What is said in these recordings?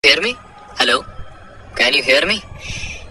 hear me? Hello? Can you hear me?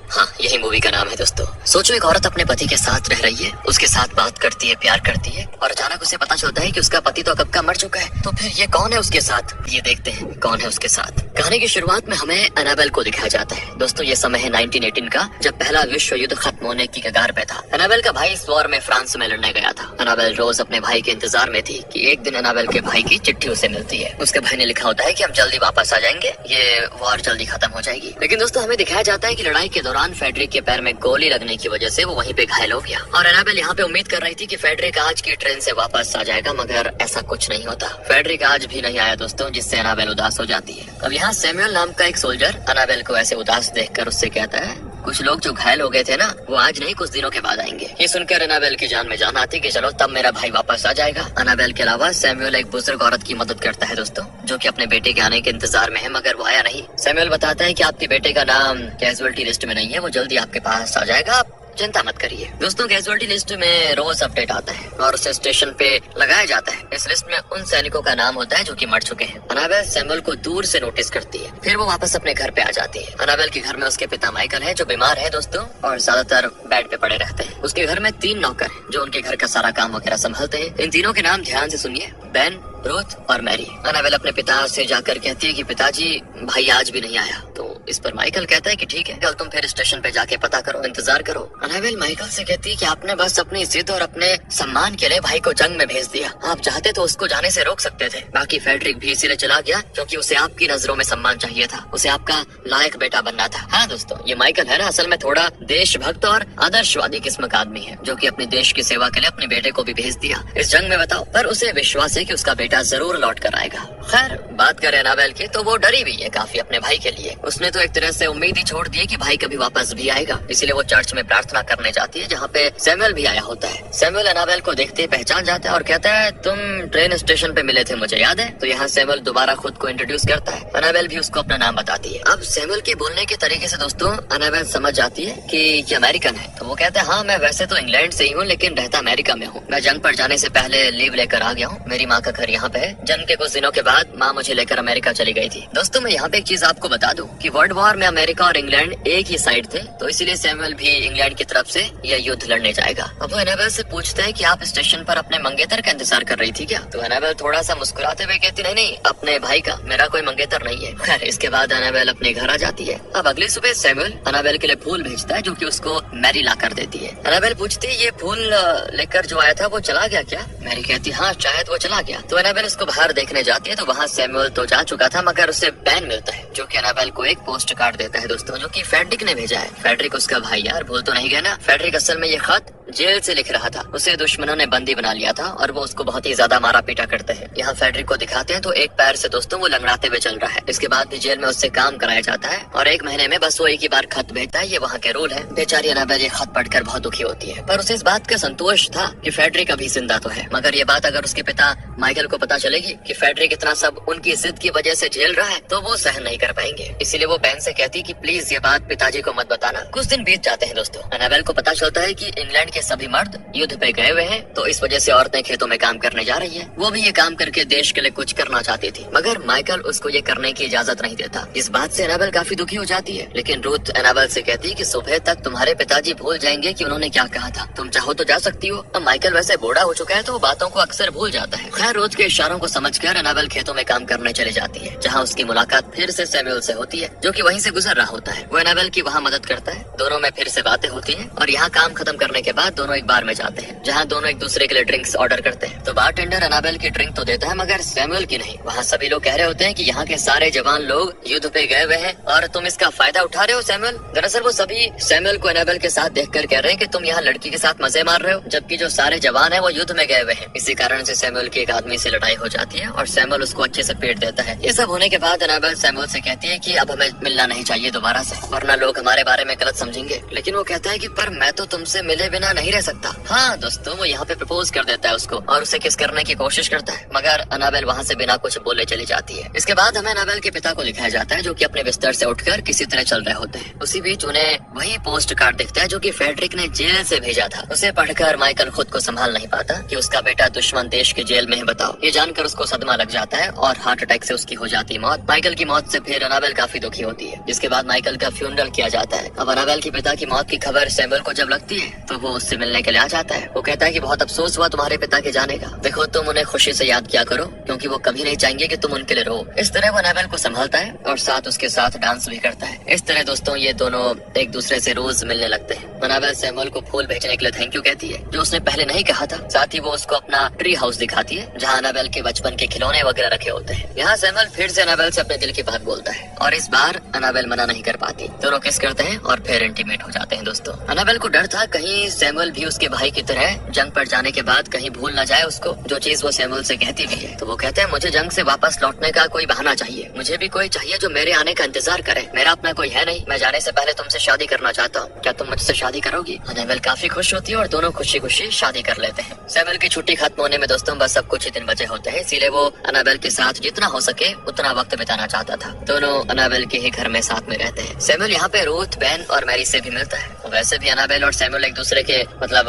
हाँ, यही movie का नाम है दोस्तों। सोचो एक औरत अपने पति के साथ रह रही है, उसके साथ बात करती है, प्यार करती है, और अचानक उसे पता चलता है कि उसका पति तो कब का मर चुका है। तो फिर ये कौन है उसके साथ? ये देखते हैं कौन है उसके साथ। कहानी की शुरुआत में हमें एनाबेल को दिखाया जाता है। दोस्तों ये समय है 1918 का, जब पहला विश्व युद्ध खत्म होने की कगार पे था। एनाबेल का भाई इस वॉर में फ्रांस में लड़ने गया था। एनाबेल रोज अपने भाई के इंतजार में थी कि एक दिन एनाबेल के भाई की चिट्ठी उसे मिलती है। उसके भाई ने लिखा होता है कि हम जल्दी वापस आ जाएंगे, ये वॉर जल्दी खत्म हो जाएगी। लेकिन दोस्तों हमें दिखाया जाता है कि लड़ाई के दौरान फेडरिक के पैर में गोली लगने की वजह से वो वहीं पे घायल हो गया। और एनाबेल यहाँ पे उम्मीद कर रही थी कि फेडरिक आज की ट्रेन से वापस आ जाएगा, मगर ऐसा कुछ नहीं होता। फेडरिक आज भी नहीं आया दोस्तों, जिससे एनाबेल उदास हो जाती है। अब यहाँ सैमुअल नाम का एक सोल्जर एनाबेल को ऐसे उदास देखकर उससे कहता है, कुछ लोग जो घायल हो गए थे ना, वो आज नहीं कुछ दिनों के बाद आएंगे। ये सुनकर एनाबेल की जान में जान आती कि चलो तब मेरा भाई वापस आ जाएगा। एनाबेल के अलावा सैमुअल एक बुजुर्ग औरत की मदद करता है दोस्तों, जो कि अपने बेटे के आने के इंतजार में है, मगर वो आया नहीं। सैमुअल बताता है कि आपके बेटे का नाम कैजुअल्टी लिस्ट में नहीं है, वो जल्दी आपके पास आ जाएगा, आप चिंता मत करिए। दोस्तों कैजुअल्टी लिस्ट में रोज अपडेट आता है और उसे स्टेशन पे लगाया जाता है। इस लिस्ट में उन सैनिकों का नाम होता है जो कि मर चुके हैं। एनाबेल सैमुअल को दूर से नोटिस करती है, फिर वो वापस अपने घर पे आ जाती है। एनाबेल के घर में उसके पिता माइकल है, जो बीमार है दोस्तों, और ज्यादातर बेड पे पड़े रहते हैं। उसके घर में 3 नौकर हैं जो उनके घर का सारा काम वगैरह संभालते हैं। इन तीनों के नाम ध्यान से सुनिए, बेन, रूथ और मैरी। एनाबेल अपने पिता से जाकर कहती है कि पिताजी भाई आज भी नहीं आया। तो इस पर माइकल कहता है कि ठीक है, कल तुम फिर स्टेशन पे जाके पता करो, इंतजार करो। एनाबेल माइकल से कहती है कि आपने बस अपनी जिद और अपने सम्मान के लिए भाई को जंग में भेज दिया। आप चाहते तो उसको जाने से रोक सकते थे। बाकी फेडरिक भी इसीलिए चला गया क्योंकि उसे आपकी नजरों में सम्मान चाहिए था, उसे आपका लायक बेटा बनना था। हाँ दोस्तों, ये माइकल है ना, असल में थोड़ा देशभक्त और आदर्शवादी किस्म का आदमी है, जो कि अपने देश की सेवा के लिए अपने बेटे को भी भेज दिया इस जंग में, बताओ। पर उसे विश्वास है कि उसका बेटा जरूर लौट कर आएगा। खैर बात करें एनाबेल की, तो वो डरी हुई है काफी अपने भाई के लिए। उसने तो एक तरह से उम्मीद ही छोड़ दी है कि भाई कभी वापस भी आएगा, इसीलिए वो चर्च में प्रार्थना करने जाती है, जहाँ पे सैमुअल भी आया होता है। सैमुअल एनाबेल को देखते ही पहचान जाता है और कहता है, तुम ट्रेन स्टेशन पे मिले थे, मुझे याद है। तो यहाँ सैमुअल दोबारा खुद को इंट्रोड्यूस करता है। एनाबेल भी उसको अपना नाम बताती है। अब सैमुअल के बोलने के तरीके से दोस्तों एनाबेल समझ जाती है कि ये अमेरिकन है। तो वो कहता है, हाँ मैं वैसे तो इंग्लैंड से ही हूँ, लेकिन रहता अमेरिका में हूँ। मैं जंग पर जाने से पहले लीव लेकर आ गया हूँ, मेरी माँ का घर यहाँ पे है। जंग के कुछ दिनों के बाद माँ मुझे लेकर अमेरिका चली गई थी। दोस्तों मैं यहाँ पे एक चीज आपको बता दूं कि वर्ल्ड वॉर में अमेरिका और इंग्लैंड एक ही साइड थे, तो इसीलिए सैमुअल भी इंग्लैंड की तरफ से यह युद्ध लड़ने जाएगा। अब वो एनाबेल से पूछता है कि आप स्टेशन पर अपने मंगेतर का इंतजार कर रही थी क्या? तो एनाबेल थोड़ा सा मुस्कुराते हुए कहती, नहीं नहीं, अपने भाई का, मेरा कोई मंगेतर नहीं है। खैर इसके बाद एनाबेल अपने घर आ जाती है। अब अगली सुबह सैमुअल एनाबेल के लिए फूल भेजता है, जो कि उसको मैरी ला कर देती है। एनाबेल पूछती है, ये फूल लेकर जो आया था वो चला गया क्या? मैरी कहती, हाँ शायद वो चला गया। तो एनाबेल उसको बाहर देखने जाती है, तो वहाँ सैमुअल तो जा चुका था, मगर उसे बैन मिलता है, जो कि एनाबेल को एक पोस्ट कार्ड देता है दोस्तों, जो कि फेडरिक ने भेजा है। फेडरिक उसका भाई, यार भूल तो नहीं गया ना। फेडरिक असल में ये खत जेल से लिख रहा था, उसे दुश्मनों ने बंदी बना लिया था और वो उसको बहुत ही ज्यादा मारा पीटा करते हैं। यहाँ फेडरिक को दिखाते हैं तो एक पैर से दोस्तों वो लंगड़ाते हुए चल रहा है। इसके बाद भी जेल में उससे काम कराया जाता है और 1 महीने में बस वो एक ही बार खत भेजता है, ये वहाँ के रूल है। बेचारी एनाबेल ये खत पढ़कर बहुत दुखी होती है, पर उसे इस बात का संतोष था कि फेडरिक अभी जिंदा तो है। मगर ये बात अगर उसके पिता माइकल को पता चलेगी कि फेडरिक इतना सब उनकी जिद की वजह से झेल रहा है, तो वो सहन नहीं कर पाएंगे। इसीलिए वो बहन से कहती कि प्लीज ये बात पिताजी को मत बताना। कुछ दिन बीत जाते हैं दोस्तों। एनाबेल को पता चलता है कि इंग्लैंड के सभी मर्द युद्ध पे गए हुए हैं, तो इस वजह से औरतें खेतों में काम करने जा रही है। वो भी ये काम करके देश के लिए कुछ करना चाहती थी, मगर माइकल उसको ये करने की इजाजत नहीं देता। इस बात से एनाबेल काफी दुखी हो जाती है। लेकिन रूथ एनाबेल से कहती है कि सुबह तक तुम्हारे पिताजी भूल जाएंगे कि उन्होंने क्या कहा था, तुम चाहो तो जा सकती हो। अब माइकल वैसे बूढ़ा हो चुका है, तो वो बातों को अक्सर भूल जाता है। खैर रूथ के इशारों को समझकर एनाबेल खेतों में काम करने चली जाती है, जहाँ उसकी मुलाकात फिर से सैमुअल से होती है, जो कि वहीं से गुजर रहा होता है। वो एनाबेल की वहाँ मदद करता है, दोनों में फिर से बातें होती हैं और यहाँ काम खत्म करने के बाद दोनों एक बार में जाते हैं, जहाँ दोनों एक दूसरे के लिए ड्रिंक्स ऑर्डर करते हैं। तो बारटेंडर एनाबेल की ड्रिंक तो देता है, मगर सैमुअल की नहीं। वहाँ सभी लोग कह रहे होते हैं कि यहाँ के सारे जवान लोग युद्ध पे गए हुए हैं और तुम इसका फायदा उठा रहे हो सैमुअल। दरअसल वो सभी सैमुअल को एनाबेल के साथ देखकर कह रहे हैं कि तुम यहाँ लड़की के साथ मजे मार रहे हो, जबकि जो सारे जवान है वो युद्ध में गए हुए हैं। इसी कारण से सैमुअल की एक आदमी से लड़ाई हो जाती है और सैमुअल उसको अच्छे से पीट देता है। ये सब होने के बाद एनाबेल सैमुअल से कहती है कि अब हमें मिलना नहीं चाहिए दोबारा से, वरना लोग हमारे बारे में गलत समझेंगे। लेकिन वो कहता है कि पर मैं तो तुमसे मिले बिना नहीं रह सकता। हाँ दोस्तों, वो यहाँ पे प्रपोज कर देता है उसको और उसे किस करने की कोशिश करता है, मगर अनाबेल वहाँ से बिना कुछ बोले चली जाती है। इसके बाद हमें अनाबेल के पिता को दिखाया जाता है जो कि अपने बिस्तर से उठकर किसी तरह चल रहे होते हैं। उसी बीच उन्हें वही पोस्ट कार्ड दिखता है जो कि फेडरिक ने जेल से भेजा था। उसे पढ़कर माइकल खुद को संभाल नहीं पाता कि उसका बेटा दुश्मन देश के जेल में है। बताओ, ये जानकर उसको सदमा लग जाता है और हार्ट अटैक से उसकी हो जाती है मौत। माइकल की मौत से फिर अनाबेल काफी दुखी होती है, जिसके बाद माइकल का फ्यूनरल किया जाता है। अब अनाबेल के पिता की मौत की खबर सैमुअल को जब लगती है तो वो उससे मिलने के लिए आ जाता है। वो कहता है कि बहुत अफसोस हुआ तुम्हारे पिता के जाने का, देखो तुम उन्हें खुशी से याद किया करो क्योंकि वो कभी नहीं चाहेंगे कि तुम उनके लिए रो। इस तरह वो अनाबेल को संभालता है और साथ उसके साथ डांस भी करता है। इस तरह दोस्तों ये दोनों एक दूसरे से रोज मिलने लगते हैं। अनाबेल सैमुअल को फूल भेजने के लिए थैंक यू कहती है जो उसने पहले नहीं कहा था। साथ ही वो उसको अपना ट्री हाउस दिखाती है जहाँ अनाबेल के बचपन के खिलौने वगैरह रखे होते हैं। यहाँ सैमुअल फिर से अनाबेल से अपने दिल की बात बोलता है और इस बार अनाबेल मना नहीं कर पाती। दोनों किस करते हैं और फिर इंटीमेट हो जाते हैं। दोस्तों अनाबेल को डर था कहीं सैमुअल भी उसके भाई की तरह जंग पर जाने के बाद कहीं भूल न जाए उसको, जो चीज वो सैमुअल से कहती भी है। तो वो कहते हैं मुझे जंग से वापस लौटने का कोई बहाना चाहिए, मुझे भी कोई चाहिए जो मेरे आने का इंतजार करे। मेरा अपना कोई है नहीं, मैं जाने से पहले तुमसे शादी करना चाहता हूँ, क्या तुम मुझसे शादी करोगी? अनाबेल काफी खुश होती है और दोनों खुशी खुशी शादी कर लेते हैं। सैमुअल की छुट्टी खत्म होने में दोस्तों बस अब कुछ ही दिन बचे होते हैं, इसीलिए वो अनाबेल के साथ जितना हो सके उतना वक्त बिताना चाहता था। दोनों अनाबेल के ही घर में साथ में रहते हैं। सैमुअल यहाँ पे रूथ, बेन और मैरी से भी मिलता है। वैसे भी अनाबेल और सैमुअल एक दूसरे के मतलब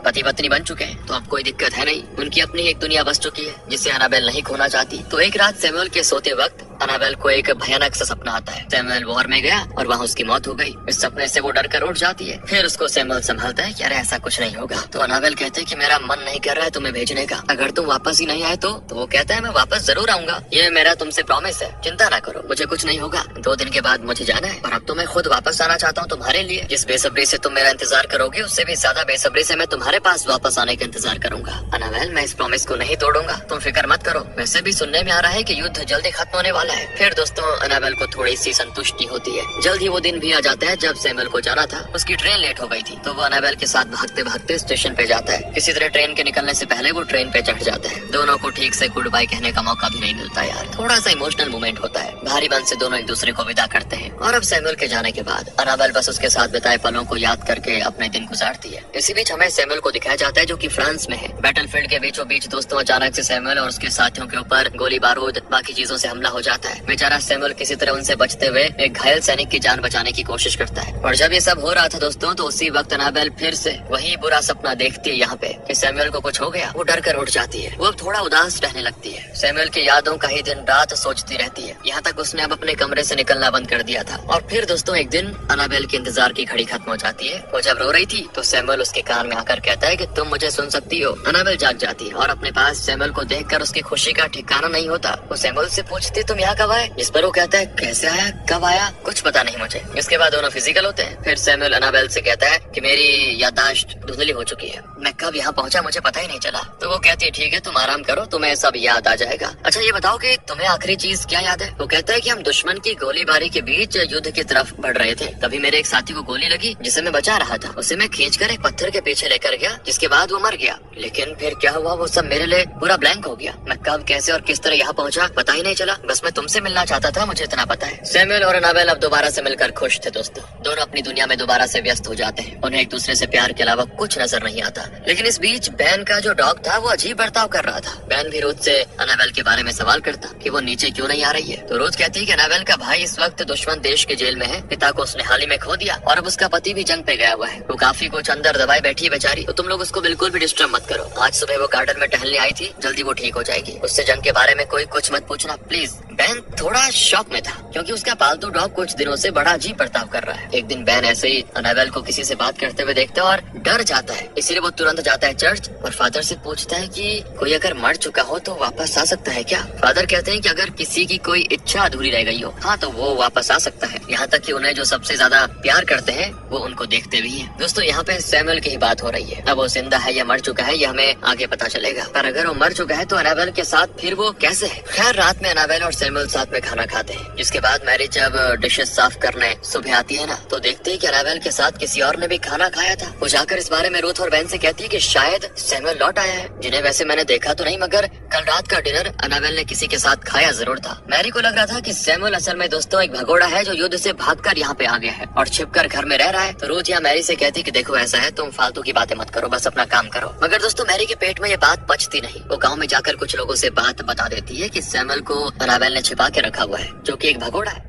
पति पत्नी बन चुके हैं तो अब कोई दिक्कत है नहीं। उनकी अपनी एक दुनिया बस चुकी है जिसे अनाबेल नहीं खोना चाहती। तो एक रात सैमुअल के सोते वक्त अनाबेल को एक भयानक सा सपना आता है। सैमुअल वॉर में गया और वहाँ उसकी मौत हो गई। इस सपने से वो डर कर उठ जाती है। फिर उसको सैमुअल संभालता है कि अरे ऐसा कुछ नहीं होगा। तो अनाबेल कहते हैं कि मेरा मन नहीं कर रहा है तुम्हें भेजने का, अगर तुम वापस ही नहीं आए तो वो कहता है मैं वापस जरूर आऊंगा, ये मेरा तुमसे प्रॉमिस है, चिंता ना करो, मुझे कुछ नहीं होगा। 2 दिन के बाद मुझे जाना है और अब तो मैं खुद वापस आना चाहता हूँ तुम्हारे लिए। जिस बेसब्री से तुम मेरा इंतजार करोगे उससे भी ज्यादा बेसब्री से मैं तुम्हारे पास वापस आने का इंतजार करूंगा। अनाबेल मैं इस प्रॉमिस को नहीं तोड़ूंगा, तुम फिक्र मत करो। वैसे भी सुनने में आ रहा है कि युद्ध जल्दी खत्म होने वाला है। फिर दोस्तों अनाबेल को थोड़ी सी संतुष्टि होती है। जल्द ही वो दिन भी आ जाता है जब सैमुअल को जाना था, उसकी ट्रेन लेट हो गई थी तो वो अनाबेल के साथ भागते भागते स्टेशन पे जाता है। किसी तरह ट्रेन के निकलने से पहले वो ट्रेन पे चढ़ जाता है। दोनों को ठीक से गुड बाय कहने का मौका भी नहीं मिलता यार, थोड़ा सा इमोशनल मोमेंट होता है। भारी मन से दोनों एक दूसरे को विदा करते हैं। और अब सैमुअल के जाने के बाद अनाबेल बस उसके साथ बिताए पलों को याद करके अपने दिन गुजारती है। इसी बीच हमें सैमुअल को दिखाया जाता है जो कि फ्रांस में है। बैटलफील्ड के बीचों बीच दोस्तों अचानक से सैमुअल और उसके साथियों के ऊपर गोली बारूद बाकी चीजों से हमला हो जाता है। बेचारा सैमुअल किसी तरह उनसे बचते हुए एक घायल सैनिक की जान बचाने की कोशिश करता है। और जब ये सब हो रहा था दोस्तों तो उसी वक्त अनाबेल फिर से वही बुरा सपना देखती है यहाँ पे कि सैमुअल को कुछ हो गया। वो डर कर उठ जाती है। वो अब थोड़ा उदास रहने लगती है। सैमुअल की यादों का ही दिन रात सोचती रहती है। यहाँ तक उसने अब अपने कमरे से निकलना बंद कर दिया था। और फिर दोस्तों एक दिन अनाबेल के इंतजार की घड़ी खत्म हो जाती है। वो जब रो रही थी तो सैमुअल उसके कान में आकर कहता है कि तुम मुझे सुन सकती हो। अनाबेल जाग जाती है और अपने पास सैमुअल को देखकर उसकी खुशी का ठिकाना नहीं होता। वो सैमुअल से पूछती तुम यहाँ कब आए? जिस पर वो कहता है कैसे आया, कब आया, कुछ पता नहीं मुझे। इसके बाद दोनों फिजिकल होते हैं। फिर सैमुअल अनाबेल से कहता है कि मेरी याददाश्त धुंधली हो चुकी है, मैं कब यहाँ पहुँचा मुझे पता ही नहीं चला। तो वो कहती है ठीक है तुम आराम करो, तुम्हें सब याद आ जाएगा। अच्छा ये बताओ कि तुम्हें आखिरी चीज क्या याद है? वो कहता है कि हम दुश्मन की गोलीबारी के बीच युद्ध की तरफ बढ़ रहे थे, तभी मेरे एक साथी को गोली लगी जिसे मैं बचा रहा था। उसे मैं खींचकर एक पत्थर के पीछे लेकर गया जिसके बाद वो मर गया। लेकिन फिर क्या हुआ वो सब मेरे लिए पूरा ब्लैंक हो गया। मैं कब कैसे और किस तरह यहाँ पहुँचा पता ही नहीं चला, बस मैं तुमसे मिलना चाहता था, मुझे इतना पता है। सैमुअल और अनाबेल अब दोबारा से मिलकर खुश थे दोस्तों। दोनों अपनी दुनिया में दोबारा से व्यस्त हो जाते हैं। उन्हें एक दूसरे से प्यार के अलावा कुछ नजर नहीं आता। लेकिन इस बीच बैन का जो डॉग था वो अजीब बर्ताव कर रहा था। बैन भी रूथ से अनाबेल के बारे में सवाल करता कि वो नीचे क्यों नहीं आ रही है। तो रूथ कहती है कि अनाबेल का भाई इस वक्त दुश्मन देश के जेल में है, पिता को उसने हाल ही में खो दिया और अब उसका पति भी जंग पे गया हुआ है। वो काफी कुछ अंदर दबाए बैठी है बेचारी, तो तुम लोग उसको बिल्कुल भी डिस्टर्ब मत करो। आज सुबह वो गार्डन में टहलने आई थी, जल्दी वो ठीक हो जाएगी। उससे जंग के बारे में कोई कुछ मत पूछना प्लीज। बैन थोड़ा शॉक में था क्योंकि उसका पालतू डॉग कुछ दिनों से बड़ा अजीब बर्ताव कर रहा है। एक दिन बैन ऐसे ही अनाबेल को किसी से बात करते हुए देखता है और डर जाता है, इसलिए वो तुरंत जाता है चर्च और फादर से पूछता है कि कोई अगर मर चुका हो तो वापस आ सकता है क्या? फादर कहते हैं कि अगर किसी की कोई इच्छा अधूरी रह गई हो हाँ तो वो वापस आ सकता है। यहाँ तक कि उन्हें जो सबसे ज्यादा प्यार करते हैं वो उनको देखते भी हैं। दोस्तों यहाँ पे सैमुअल की ही बात हो रही है। अब वो जिंदा है या मर चुका है ये हमें आगे पता चलेगा, पर अगर वो मर चुका है तो अनाबेल के साथ फिर वो कैसे है? खैर रात में अनाबेल और सैमुअल साथ में खाना खाते हैं, जिसके बाद मैरी जब डिशेस साफ करने सुबह आती है ना तो देखते हैं कि अनाबेल के साथ किसी और ने भी खाना खाया था। वो जाकर इस बारे में रूथ और बैन से कहती है कि शायद सैमुअल लौट आया है, जिन्हें वैसे मैंने देखा तो नहीं मगर कल रात का डिनर अनाबेल ने किसी के साथ खाया जरूर था। मैरी को लग रहा था कि सैमुअल असल में दोस्तों एक भगोड़ा है जो युद्ध से भागकर यहाँ पे आ गया है और छिपकर घर में रह रहा है। तो रोज यहाँ मैरी से कहती कि देखो ऐसा है, तुम फालतू की बातें मत करो, बस अपना काम करो। मगर दोस्तों मैरी के पेट में ये बात पचती नहीं। वो गाँव में जाकर कुछ लोगों से बात बता देती है कि सैमुअल को अनाबेल ने छिपा के रखा हुआ है, जो कि एक भगोड़ा है।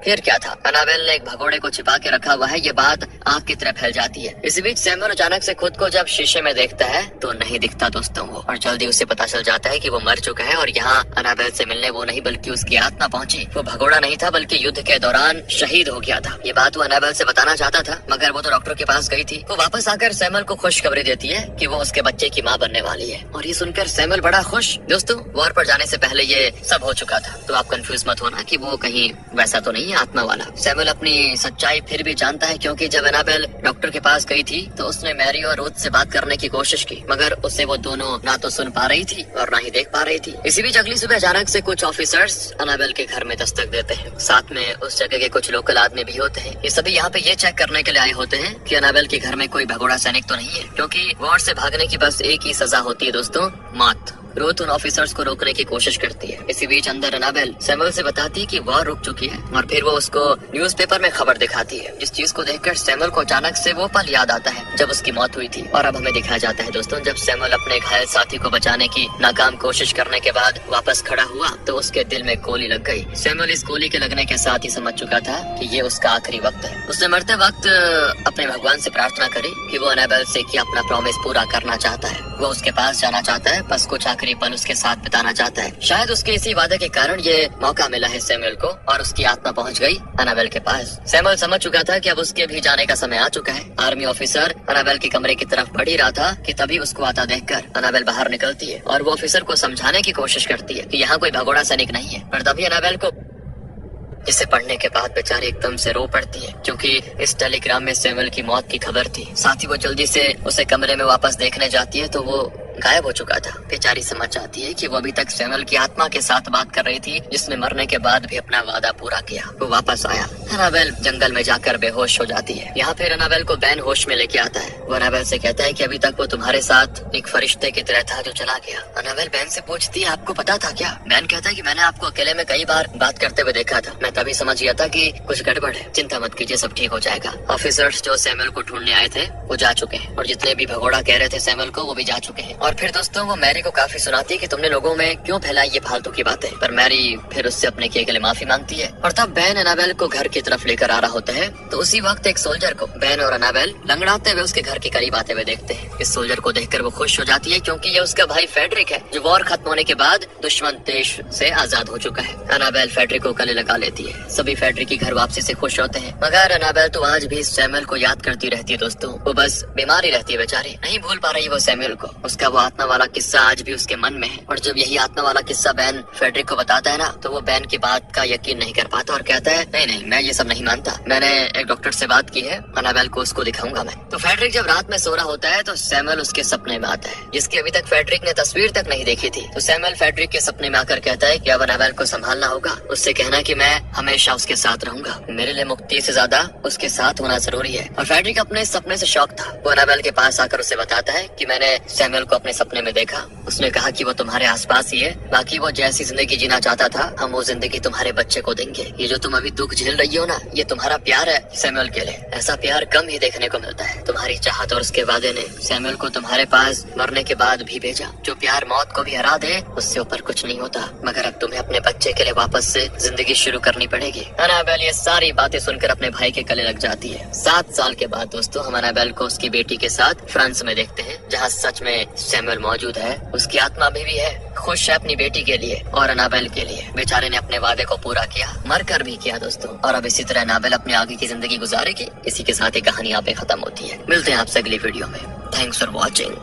फिर क्या था, अनाबेल ने एक भगोड़े को छिपा के रखा हुआ है, ये बात आग की तरह फैल जाती है। इसी बीच सैमुअल अचानक से खुद को जब शीशे में देखता है तो नहीं दिखता दोस्तों वो, और जल्दी उसे पता चल जाता है कि वो मर चुका है और यहाँ अनाबेल से मिलने वो नहीं बल्कि उसकी आत्मा पहुंची। वो भगोड़ा नहीं था बल्कि युद्ध के दौरान शहीद हो गया था। ये बात वो अनाबेल से बताना चाहता था, मगर वो तो डॉक्टर के पास गई थी। वो वापस आकर सैमुअल को खुशखबरी देती है कि वो उसके बच्चे की माँ बनने वाली है, और ये सुनकर सैमुअल बड़ा खुश। दोस्तों वॉर पर जाने से पहले ये सब हो चुका था, तो आप कंफ्यूज मत होना कि वो कहीं वैसा तो नहीं है आत्मा वाला। सैमुअल अपनी सच्चाई फिर भी जानता है, क्योंकि जब एनाबेल डॉक्टर के पास गई थी तो उसने मैरी और रूथ से बात करने की कोशिश की, मगर उससे वो दोनों ना तो सुन पा रही थी और ना ही देख पा रही थी। इसी बीच अगली सुबह अचानक से कुछ ऑफिसर्स एनाबेल के घर में दस्तक देते हैं। साथ में उस जगह के कुछ लोकल आदमी भी होते हैं। ये सभी यहाँ पे ये चेक करने के लिए आए होते हैं कि एनाबेल के घर में कोई भगोड़ा सैनिक तो नहीं है, क्योंकि वॉर से भागने की बस एक ही सजा होती है दोस्तों, मौत। रूथ उन ऑफिसर्स को रोकने की कोशिश करती है। इसी बीच अंदर एनाबेल सैमुअल से बताती है कि वॉर रुक चुकी है, और फिर वो उसको न्यूज़पेपर में खबर दिखाती है, जिस चीज को देखकर सैमुअल को अचानक से वो पल याद आता है जब उसकी मौत हुई थी। और अब हमें दिखाया जाता है दोस्तों, जब सैमुअल अपने घायल साथी को बचाने की नाकाम कोशिश करने के बाद वापस खड़ा हुआ तो उसके दिल में गोली लग गई। सैमुअल इस गोली के लगने के साथ ही समझ चुका था कि ये उसका आखिरी वक्त है। उसने मरते वक्त अपने भगवान से प्रार्थना करी कि वो एनाबेल से कि अपना प्रॉमिस पूरा करना चाहता है, वो उसके पास जाना चाहता है, बस कुछ आखिरी पल उसके साथ बिताना चाहता है। शायद उसके इसी वादे के कारण ये मौका मिला है सैमुअल को, और उसकी आत्मा पहुंच गई एनाबेल के पास। सैमुअल समझ चुका था कि अब उसके भी जाने का समय आ चुका है। आर्मी ऑफिसर एनाबेल के कमरे की तरफ बढ़ ही रहा था कि तभी उसको आता देखकर एनाबेल बाहर निकलती है, और वो ऑफिसर को समझाने की कोशिश करती है कि यहाँ कोई भगोड़ा सैनिक नहीं है। पर तभी एनाबेल को जिसे पढ़ने के बाद बेचारी एकदम से रो पड़ती है, क्योंकि इस टेलीग्राम में सैमुअल की मौत की खबर थी। साथ ही वो जल्दी से उसे कमरे में वापस देखने जाती है तो वो गायब हो चुका था। बेचारी समझ जाती है कि वो अभी तक सैमुअल की आत्मा के साथ बात कर रही थी, जिसने मरने के बाद भी अपना वादा पूरा किया। वो वापस आया। एनाबेल जंगल में जाकर बेहोश हो जाती है। यहाँ फिर एनाबेल को बैन होश में लेके आता है। वो एनाबेल से कहता है कि अभी तक वो तुम्हारे साथ एक फरिश्ते की तरह था जो चला गया। एनाबेल बैन से पूछती है आपको पता था क्या? बैन कहता है कि मैंने आपको अकेले में कई बार बात करते हुए देखा था, मैं तभी समझ गया था कि कुछ गड़बड़ है। चिंता मत कीजिए, सब ठीक हो जाएगा। ऑफिसर्स जो सैमुअल को ढूंढने आए थे वो जा चुके हैं, और जितने भी भगोड़ा कह रहे थे सैमुअल को वो भी जा चुके हैं। और फिर दोस्तों वो मैरी को काफी सुनाती है कि तुमने लोगों में क्यों फैलाई ये फालतू की बातें, पर मैरी फिर उससे अपने किए के लिए माफी मांगती है। और तब बैन एनाबेल को घर की तरफ लेकर आ रहा होता है, तो उसी वक्त एक सोल्जर को बैन और एनाबेल लंगड़ाते हुए उसके घर के करीब आते हुए देखते हैं। इस सोल्जर को देखकर वो खुश हो जाती है, क्योंकि ये उसका भाई फेडरिक है, जो वॉर खत्म होने के बाद दुश्मन देश से आजाद हो चुका है। एनाबेल फेडरिक को गले लगा लेती है। सभी फेडरिक की घर वापसी से खुश होते हैं, मगर एनाबेल तो आज भी सैमुअल को याद करती रहती है दोस्तों। वो बस बीमार ही रहती है बेचारी, नहीं भूल पा रही वो सैमुअल को। उसका वो आत्मा वाला किस्सा आज भी उसके मन में है, और जब यही आत्मा वाला किस्सा बैन फेडरिक को बताता है ना, तो वो बैन की बात का यकीन नहीं कर पाता और कहता है नहीं नहीं, मैं ये सब नहीं मानता, मैंने एक डॉक्टर से बात की है, एनाबेल को उसको दिखाऊंगा मैं। तो फेडरिक जब रात में सो रहा होता है तो सैमुअल उसके सपने में आता है, जिसकी अभी तक फेडरिक ने तस्वीर तक नहीं देखी थी। तो सैमुअल फेडरिक के सपने में आकर कहता है कि अब एनाबेल को संभालना होगा, उससे कहना कि मैं हमेशा उसके साथ रहूंगा, मेरे लिए मुक्ति से ज्यादा उसके साथ होना जरूरी है। और फेडरिक अपने सपने से शौक था। वो एनाबेल के पास आकर उसे बताता है कि मैंने सैमुअल को अपने सपने में देखा, उसने कहा कि वो तुम्हारे आसपास ही है, बाकी वो जैसी जिंदगी जीना चाहता था हम वो जिंदगी तुम्हारे बच्चे को देंगे। ये जो तुम अभी दुख झेल रही हो ना, ये तुम्हारा प्यार है सैमुअल के लिए, ऐसा प्यार कम ही देखने को मिलता है। तुम्हारी चाहत और उसके वादे ने सैमुअल को तुम्हारे पास मरने के बाद भी भेजा। जो प्यार मौत को भी हरा दे उससे ऊपर कुछ नहीं होता, मगर अब तुम्हें अपने बच्चे के लिए वापस से जिंदगी शुरू करनी पड़ेगी। एनाबेल ये सारी बातें सुनकर अपने भाई के गले लग जाती है। 7 साल के बाद दोस्तों हम एनाबेल को उसकी बेटी के साथ फ्रांस में देखते हैं, जहाँ सच में सैमुअल मौजूद है। उसकी आत्मा भी है, खुश है अपनी बेटी के लिए और एनाबेल के लिए। बेचारे ने अपने वादे को पूरा किया, मरकर भी किया दोस्तों, और अब इसी तरह एनाबेल अपने आगे की जिंदगी गुजारेगी। इसी के साथ ये कहानी यहाँ पे खत्म होती है। मिलते हैं आपसे अगली वीडियो में। Thanks for watching.